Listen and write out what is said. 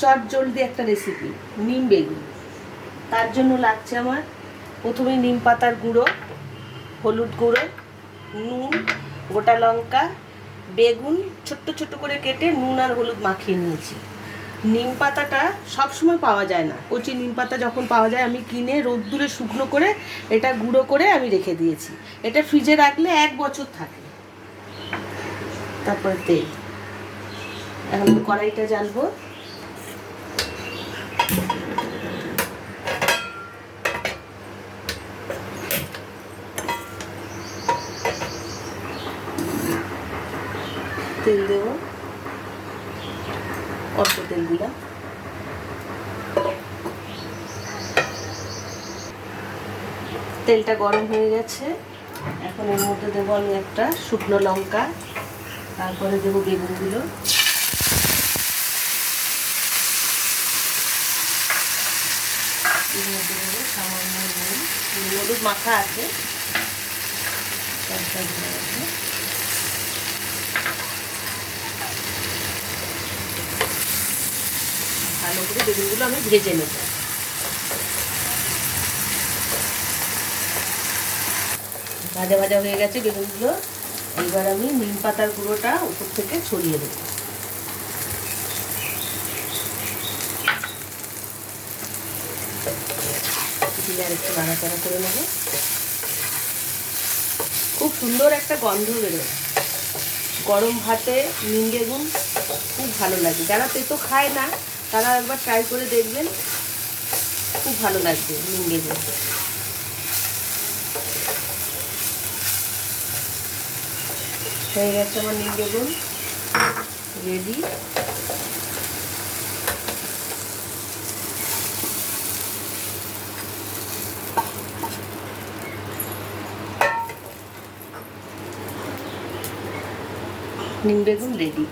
চটজলদি একটা রেসিপি, নিম বেগুন। তার জন্য লাগছে আমার প্রথমে নিম পাতার গুঁড়ো, হলুদ গুঁড়ো, নুন, গোটা লঙ্কা, বেগুন ছোট্ট ছোট্ট করে কেটে নুন আর হলুদ মাখিয়ে নিয়েছি। নিম পাতাটা সবসময় পাওয়া যায় না, কচি নিম পাতা যখন পাওয়া যায় আমি কিনে রোদ্দুরে শুকনো করে এটা গুঁড়ো করে আমি রেখে দিয়েছি। এটা ফ্রিজে রাখলে 1 বছর থাকে। তারপরে তেল, এখন কড়াইটা জ্বালবো। তেল দেব, অল্প তেল দিলাম। তেলটা গরম হয়ে গেছে, এখন এর মধ্যে দেবো আমি একটা শুকনো লঙ্কা, তারপরে দেবো বেগুনগুলো, এর মধ্যে দেবো সামান্য নুন, হলুদ মাখা আছে। ভালো করে বেগুনগুলো আমি ভেজে নেব। ভাজা ভাজা হয়ে গেছে বেগুনগুলো, এবার আমি নিম পাতার গুঁড়োটা উপর থেকে ছড়িয়ে দেব। আর একটু নাড়াচাড়া করে নেব। খুব সুন্দর একটা গন্ধ বেরোয়, গরম ভাতে নিম বেগুন খুব ভালো লাগে। যারা তেতো খায় না তারা একবার ট্রাই করে দেখবেন, খুব ভালো লাগবে নিম বেগুন। হয়ে গেছে আমার নিম বেগুন রেডি। নিম বেগুন রেডি।